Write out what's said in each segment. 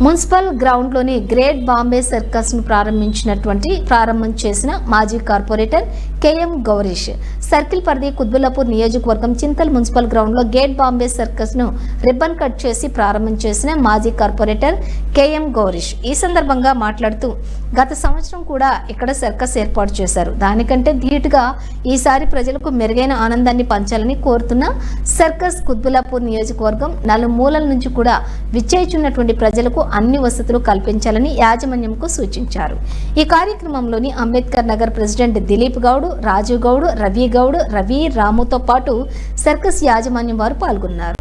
Municipal గ్రౌండ్లోని great Bombay సర్కస్ను ప్రారంభం చేసిన మాజీ కార్పొరేటర్ కేఎం గౌరీష్ సర్కిల్ పరిధి కుత్బుల్లాపూర్ నియోజకవర్గం చింతల్ మున్సిపల్ గ్రౌండ్లో గేట్ బాంబే సర్కస్ను రిబ్బన్ కట్ చేసి ప్రారంభం చేసిన మాజీ కార్పొరేటర్ కేఎం గౌరీష్ ఈ సందర్భంగా మాట్లాడుతూ గత సంవత్సరం కూడా ఇక్కడ సర్కస్ ఏర్పాటు చేశారు. దానికంటే ధీటుగా ఈసారి ప్రజలకు మెరుగైన ఆనందాన్ని పంచాలని కోరుతున్న సర్కస్ కుత్బుల్లాపూర్ నియోజకవర్గం నలుమూలల నుంచి కూడా విచ్చేయుచున్నటువంటి ప్రజలకు అన్ని వసతులు కల్పించాలని యాజమాన్యంకు సూచించారు. ఈ కార్యక్రమంలోని అంబేద్కర్ నగర్ ప్రెసిడెంట్ దిలీప్ గౌడ్, రాజు గౌడ్, రవి గౌడ్, రవి, రాముతో పాటు సర్కస్ యాజమాన్యం వారు పాల్గొన్నారు.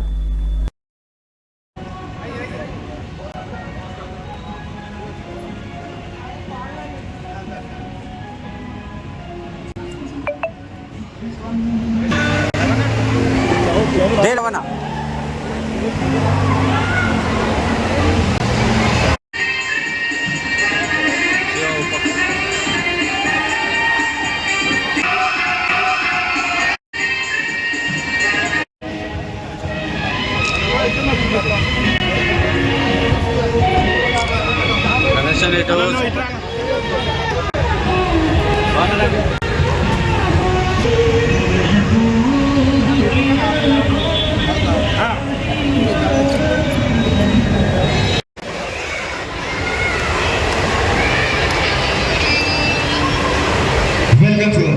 Welcome, sir.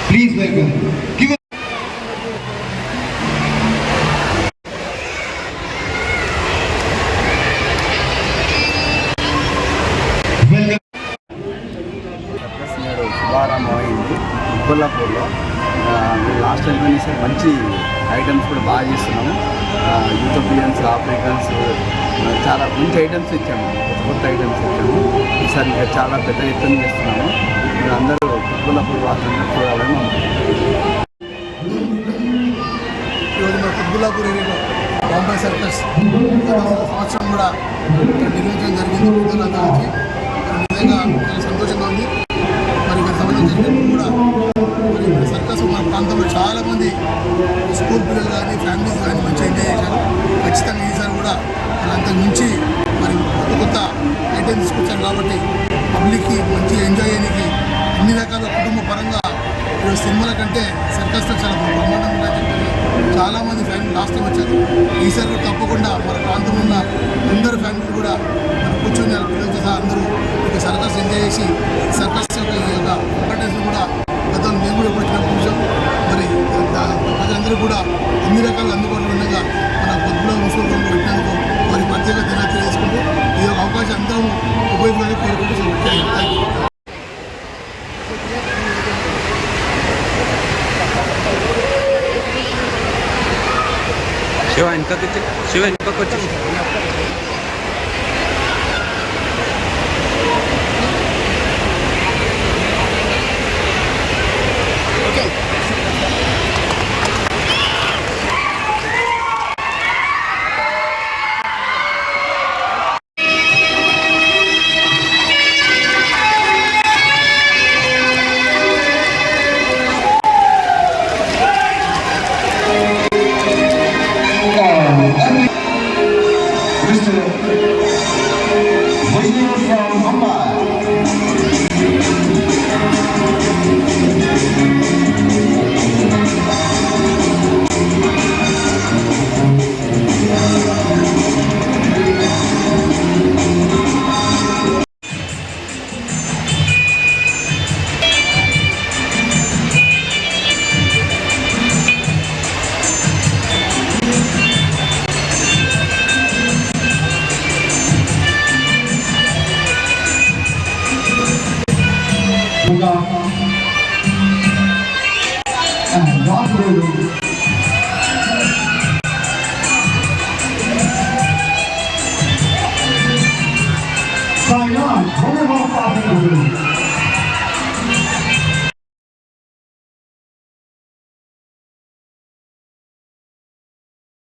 Please welcome. Give a welcome. శుభారంభం అయింది కుత్బుల్లాపూర్లో. లాస్ట్ టైం కానీ సార్ మంచి ఐటమ్స్ కూడా బాగా చేస్తున్నాము. యూరోపియన్స్, ఆఫ్రికన్స్ చాలా మంచి ఐటమ్స్ ఇచ్చాము, కొత్త ఐటమ్స్ ఇచ్చాము. ఈసారి ఇంకా చాలా పెద్ద ఎత్తున చేస్తున్నాము. మీరు అందరూ కుత్బుల్లాపూర్ వాసులందరూ చూడాలని ఈరోజు మన కుత్బుల్లాపూర్ ఏరియాలో బాంబే సర్కస్ సంవత్సరం కూడా నిర్వహించడం జరిగింది. పిల్లలంతా వచ్చి నిజంగా చాలా సంతోషంగా ఉంది. మరి గత సంవత్సరం జరిగినప్పుడు కూడా మరి సర్కస్ మన ప్రాంతంలో చాలామంది స్కూల్ పిల్లలు కానీ ఫ్యామిలీస్ కానీ మంచిగా ఎంజాయ్ చేశారు. ఖచ్చితంగా ఈసారి కూడా వాళ్ళంతా మించి మరి కొత్త ఐటమ్స్ తీసుకొచ్చారు కాబట్టి పబ్లిక్కి మంచి ఎంజాయ్ చేయడానికి అన్ని రకాల కుటుంబ పరంగా ఈరోజు సినిమాల కంటే సర్కస్తో చాలా బ్రహ్మాండంగా ఉందని చెప్పి చాలామంది ఫ్యామిలీ లాస్ట్ టైం వచ్చారు. ఈసారి కూడా తప్పకుండా మన ప్రాంతంలో ఉన్న అందరు ఫ్యామిలీ కూడా మన కూర్చొని వాళ్ళ పిల్లలతో సహా అందరూ ఇక సర్కస్ ఎంజాయ్ చేసి సర్కస్ యొక్క ఈ యొక్క ఇంపార్టెన్స్ కూడా గతంలో మేము కూడా ఇప్పుడు చూసాం. మరి ప్రజలందరూ కూడా అన్ని రకాల అందుబాటులో ఉండగా మన కుత్బుల్లాపూర్ మున్సిపల్ గ్రౌండ్లో పెట్టినందుకు వారి ప్రత్యేక ధన్యవాదాలు చేసుకుంటూ ఈ యొక్క అవకాశం అందరం ఉపయోగించాలని కోరుకుంటూ థ్యాంక్ యూ. శివ వెనుకకు వచ్చి Sign on, 21 5